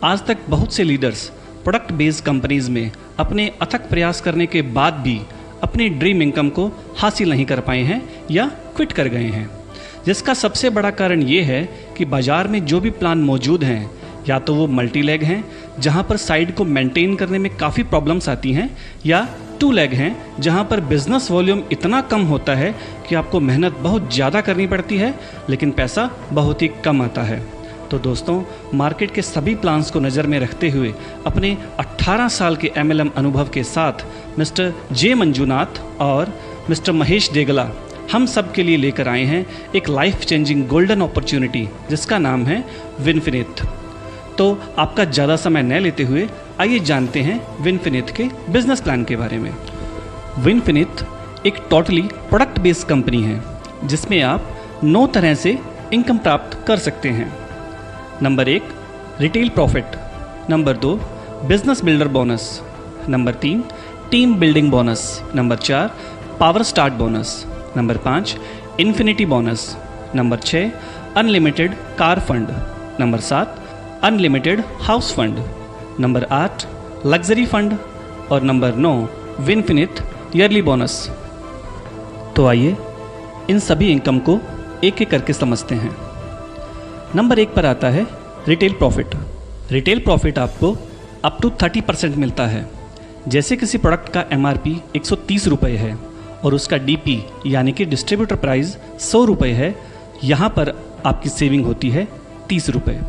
आज तक बहुत से लीडर्स प्रोडक्ट बेस्ड कंपनीज में अपने अथक प्रयास करने के बाद भी अपनी ड्रीम इनकम को हासिल नहीं कर पाए हैं या क्विट कर गए हैं, जिसका सबसे बड़ा कारण ये है कि बाज़ार में जो भी प्लान मौजूद हैं या तो वो मल्टी लेग हैं जहां पर साइड को मेंटेन करने में काफ़ी प्रॉब्लम्स आती हैं, या टू लेग हैं जहां पर बिजनेस वॉल्यूम इतना कम होता है कि आपको मेहनत बहुत ज़्यादा करनी पड़ती है लेकिन पैसा बहुत ही कम आता है। तो दोस्तों, मार्केट के सभी प्लान्स को नज़र में रखते हुए अपने 18 साल के MLM अनुभव के साथ मिस्टर जे मंजुनाथ और मिस्टर महेश देगला हम सब के लिए लेकर आए हैं एक लाइफ चेंजिंग गोल्डन अपॉर्चुनिटी जिसका नाम है विनफिनिथ। तो आपका ज़्यादा समय न लेते हुए आइए जानते हैं विनफिनिथ के बिजनेस प्लान के बारे में। विनफिनिथ एक टोटली प्रोडक्ट बेस्ड कंपनी है जिसमें आप 9 तरह से इनकम प्राप्त कर सकते हैं। Number 1, retail profit. Number 2, business builder bonus. Number 3, team building bonus. Number 4, power start bonus. Number 5, infinity bonus. Number 6, unlimited car fund. Number 7, unlimited house fund. Number 8, luxury fund. और नंबर 9, विनफिनिथ ईयरली बोनस। तो आइए इन सभी income को एक एक करके समझते हैं। नंबर 1 पर आता है रिटेल प्रॉफिट। रिटेल प्रॉफिट आपको अप टू 30% मिलता है। जैसे किसी प्रोडक्ट का MRP 130 रुपये है और उसका DP यानी कि डिस्ट्रीब्यूटर प्राइस 100 रुपये है, यहाँ पर आपकी सेविंग होती है 30 रुपये।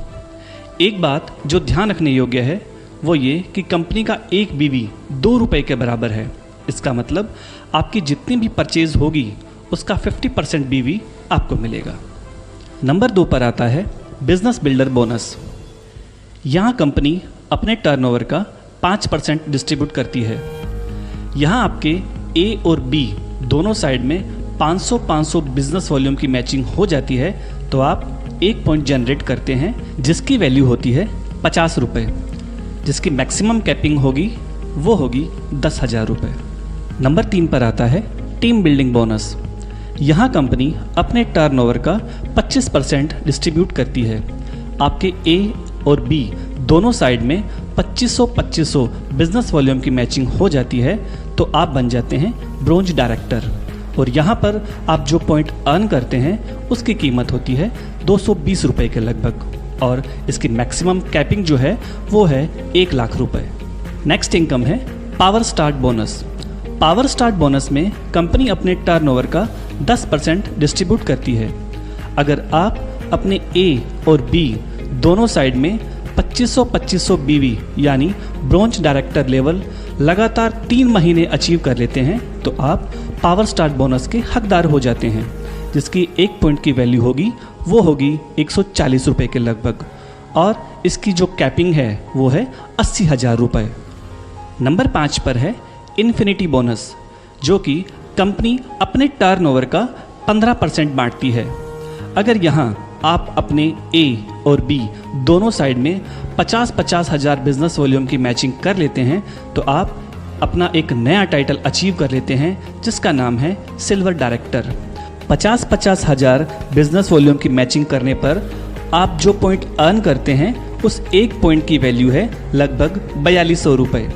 एक बात जो ध्यान रखने योग्य है वो ये कि कंपनी का एक BV 2 रुपये के बराबर है। इसका मतलब आपकी जितनी भी परचेज होगी उसका 50% BV आपको मिलेगा। नंबर 2 पर आता है बिजनेस बिल्डर बोनस। यहाँ कंपनी अपने टर्नओवर का 5% डिस्ट्रीब्यूट करती है। यहाँ आपके A और B दोनों साइड में 500-500 बिजनेस वॉल्यूम की मैचिंग हो जाती है तो आप एक पॉइंट जनरेट करते हैं जिसकी वैल्यू होती है 50 रुपये, जिसकी मैक्सिमम कैपिंग होगी वो होगी 10,000 रुपये। नंबर 3 पर आता है टीम बिल्डिंग बोनस। यहाँ कंपनी अपने टर्नओवर का 25% डिस्ट्रीब्यूट करती है। आपके A और B दोनों साइड में 2500-2500 बिजनेस वॉल्यूम की मैचिंग हो जाती है तो आप बन जाते हैं ब्रोंज डायरेक्टर। और यहाँ पर आप जो पॉइंट अर्न करते हैं उसकी कीमत होती है 220 रुपये के लगभग, और इसकी मैक्सिमम कैपिंग जो है वो है 1 लाख रुपये। नेक्स्ट इनकम है power start bonus. Power start bonus में कंपनी अपने टर्नओवर का 10% डिस्ट्रीब्यूट करती है। अगर आप अपने A और B दोनों साइड में 2500-2500 BV यानी ब्रोंज डायरेक्टर लेवल लगातार 3 महीने अचीव कर लेते हैं तो आप पावर स्टार्ट बोनस के हकदार हो जाते हैं, जिसकी एक पॉइंट की वैल्यू होगी वो होगी 140 रुपये के लगभग, और इसकी जो कैपिंग है वो है 80,000 रुपये। नंबर 5 पर है इन्फिनिटी बोनस, जो कि कंपनी अपने टर्नओवर का 15% बांटती है। अगर यहाँ आप अपने A और B दोनों साइड में 50-50 हज़ार बिजनेस वॉल्यूम की मैचिंग कर लेते हैं तो आप अपना एक नया टाइटल अचीव कर लेते हैं जिसका नाम है सिल्वर डायरेक्टर। 50-50 हज़ार बिजनेस वॉल्यूम की मैचिंग करने पर आप जो पॉइंट अर्न करते हैं उस एक पॉइंट की वैल्यू है लगभग 4200 रुपये।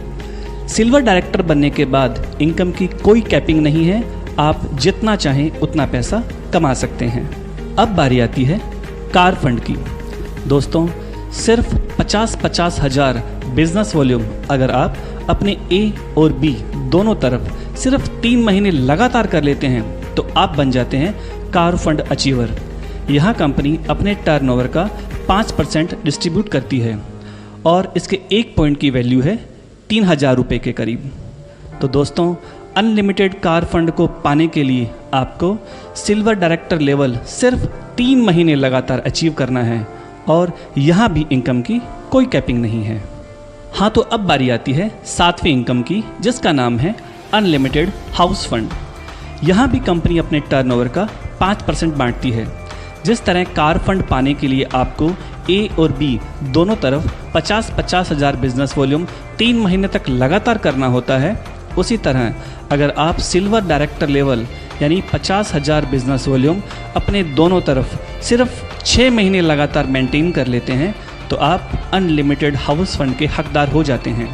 सिल्वर डायरेक्टर बनने के बाद इनकम की कोई कैपिंग नहीं है, आप जितना चाहें उतना पैसा कमा सकते हैं। अब बारी आती है कार फंड की। दोस्तों, सिर्फ 50-50 हज़ार बिजनेस वॉल्यूम अगर आप अपने A और B दोनों तरफ सिर्फ 3 महीने लगातार कर लेते हैं तो आप बन जाते हैं कार फंड अचीवर। यहाँ कंपनी अपने टर्नओवर का 5% डिस्ट्रीब्यूट करती है और इसके एक पॉइंट की वैल्यू है 3,000 रुपये के करीब। तो दोस्तों, अनलिमिटेड कार फंड को पाने के लिए आपको सिल्वर डायरेक्टर लेवल सिर्फ 3 महीने लगातार अचीव करना है और यहाँ भी इनकम की कोई कैपिंग नहीं है। हाँ, तो अब बारी आती है 7वीं इनकम की, जिसका नाम है अनलिमिटेड हाउस फंड। यहाँ भी कंपनी अपने टर्नओवर का 5% बांटती है। जिस तरह कार फंड पाने के लिए आपको A और B दोनों तरफ 50-50 हज़ार बिजनेस वॉल्यूम 3 महीने तक लगातार करना होता है, उसी तरह अगर आप सिल्वर डायरेक्टर लेवल यानी 50,000 बिजनेस वॉल्यूम अपने दोनों तरफ सिर्फ 6 महीने लगातार मेंटेन कर लेते हैं तो आप अनलिमिटेड हाउस फंड के हकदार हो जाते हैं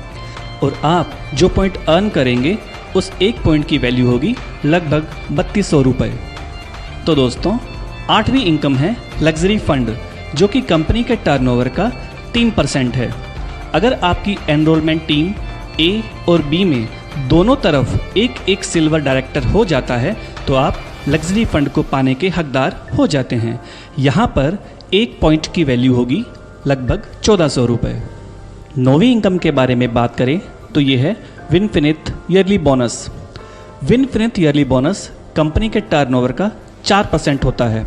और आप जो पॉइंट अर्न करेंगे उस एक पॉइंट की वैल्यू होगी लगभग 3200 रुपये। तो दोस्तों, 8वीं इनकम है लग्जरी फंड, जो कि कंपनी के टर्नओवर का 3% है। अगर आपकी एनरोलमेंट टीम ए और बी में दोनों तरफ एक एक सिल्वर डायरेक्टर हो जाता है तो आप लग्जरी फंड को पाने के हकदार हो जाते हैं। यहाँ पर एक पॉइंट की वैल्यू होगी लगभग 1400 रुपये। 9वीं इनकम के बारे में बात करें तो ये है विनफिनिथ ईयरली बोनस। विनफिनिथ ईयरली बोनस कंपनी के टर्नओवर का 4% होता है,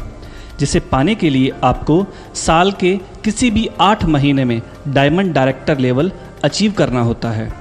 जिसे पाने के लिए आपको साल के किसी भी 8 महीने में डायमंड डायरेक्टर लेवल अचीव करना होता है।